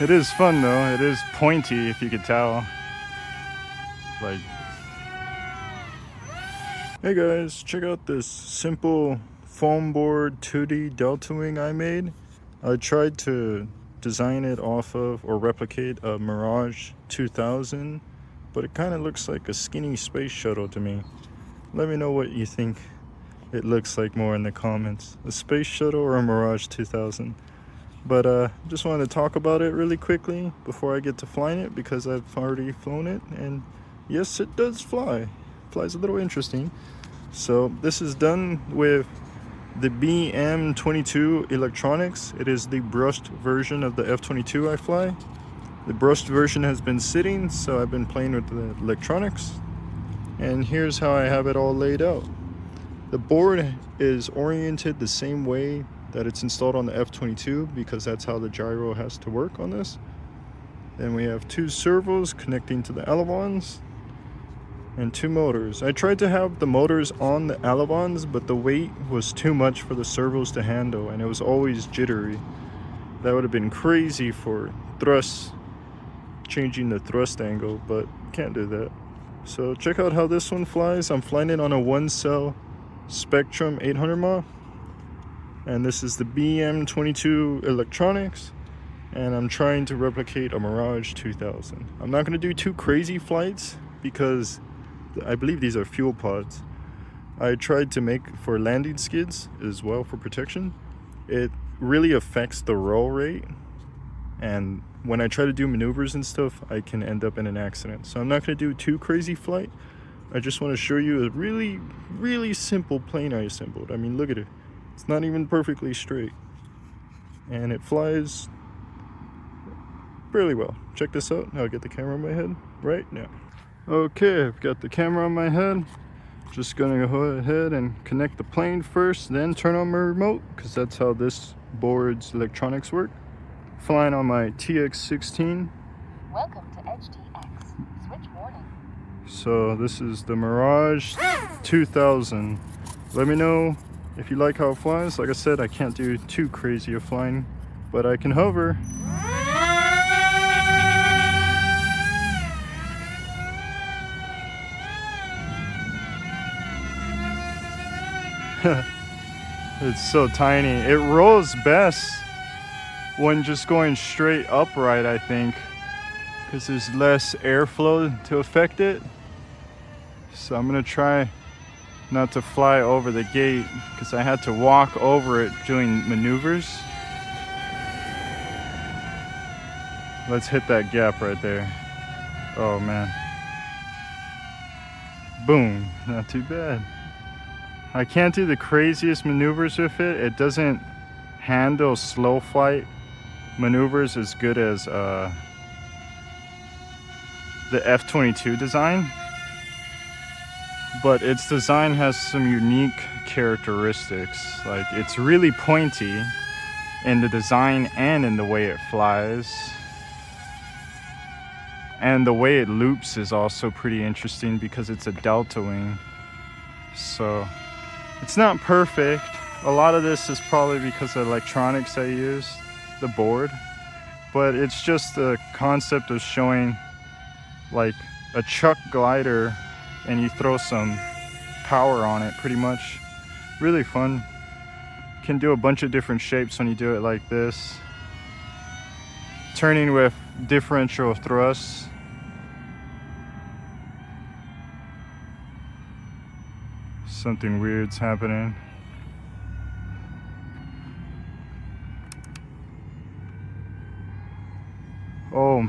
It is fun though. It is pointy, if you could tell. Like, hey guys, check out this simple foam board 2D delta wing I made. I tried to design it off of or replicate a Mirage 2000, but it kind of looks like a skinny space shuttle to me. Let me know what you think it looks like more in the comments. A space shuttle or a Mirage 2000? But just wanted to talk about it really quickly before I get to flying it, because I've already flown it, and yes, it does fly. It flies a little interesting. So this is done with the BM22 electronics. It is the brushed version of the F-22 I fly. The brushed version has been sitting, so I've been playing with the electronics. And here's how I have it all laid out. The board is oriented the same way that it's installed on the F-22, because that's how the gyro has to work on this. Then we have two servos connecting to the elevons and two motors. I tried to have the motors on the elevons, but the weight was too much for the servos to handle, and it was always jittery. That would have been crazy for thrust, changing the thrust angle, but can't do that. So check out how this one flies. I'm flying it on a 1-cell Spectrum 800 mAh. And this is the BM22 electronics, and I'm trying to replicate a Mirage 2000. I'm not going to do too crazy flights because I believe these are fuel pods. I tried to make for landing skids as well for protection. It really affects the roll rate, and when I try to do maneuvers and stuff, I can end up in an accident. So I'm not going to do too crazy flight. I just want to show you a really, really simple plane I assembled. I mean, look at it. It's not even perfectly straight, and it flies fairly well. Check this out. I'll get the camera on my head right now. Okay, I've got the camera on my head. Just gonna go ahead and connect the plane first, then turn on my remote, because that's how this board's electronics work. Flying on my TX16. Welcome to HTX. Switch warning. So this is the Mirage 2000. Let me know if you like how it flies. Like I said, I can't do too crazy of flying, but I can hover. It's so tiny. It rolls best when just going straight upright, I think, because there's less airflow to affect it. So I'm gonna try not to fly over the gate, because I had to walk over it doing maneuvers. Let's hit that gap right there. Oh man. Boom, not too bad. I can't do the craziest maneuvers with it. It doesn't handle slow flight maneuvers as good as the F-22 design. But its design has some unique characteristics. Like, it's really pointy in the design and in the way it flies. And the way it loops is also pretty interesting, because it's a delta wing. So it's not perfect. A lot of this is probably because of electronics I used, the board. But it's just the concept of showing like a chuck glider, and you throw some power on it, pretty much. Really fun. Can do a bunch of different shapes when you do it like this. Turning with differential thrusts. Something weird's happening. Oh.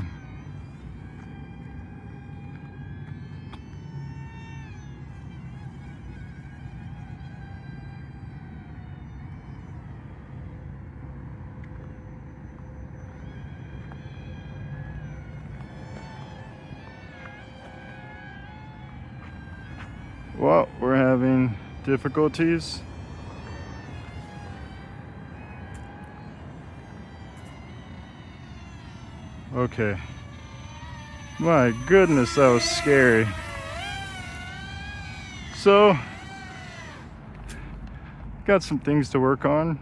Well, we're having difficulties. Okay. My goodness, that was scary. So, got some things to work on.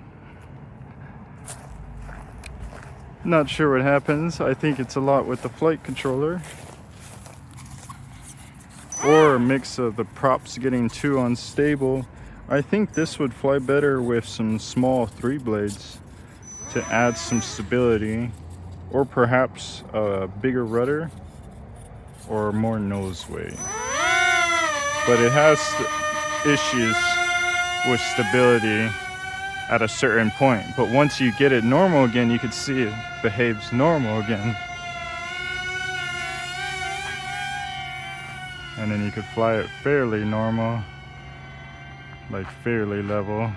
Not sure what happens. I think it's a lot with the flight controller, or a mix of the props getting too unstable. I think this would fly better with some small 3 blades to add some stability, or perhaps a bigger rudder or more nose weight. But it has issues with stability at a certain point, but once you get it normal again, you can see it behaves normal again, and then you could fly it fairly normal, like fairly level.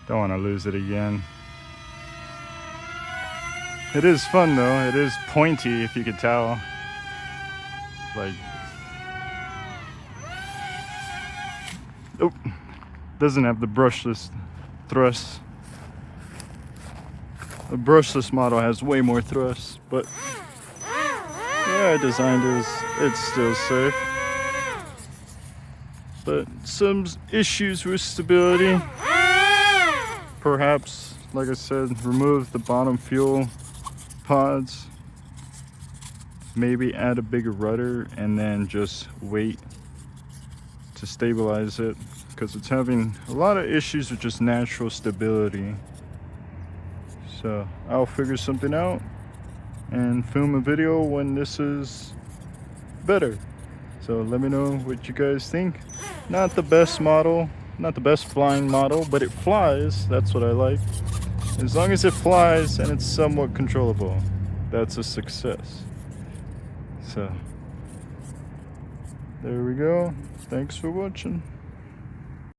Don't want to lose it again. It is fun though. It is pointy, if you could tell. Like, oh, doesn't have the brushless thrust. The brushless model has way more thrust, but yeah, I designed it. It's still safe, but some issues with stability. Perhaps, like I said, remove the bottom fuel pods, maybe add a bigger rudder, and then just wait to stabilize it, because it's having a lot of issues with just natural stability. So I'll figure something out and film a video when this is better. So let me know what you guys think. Not the best model, not the best flying model, but it flies. That's what I like. As long as it flies and it's somewhat controllable, that's a success. So there we go. Thanks for watching.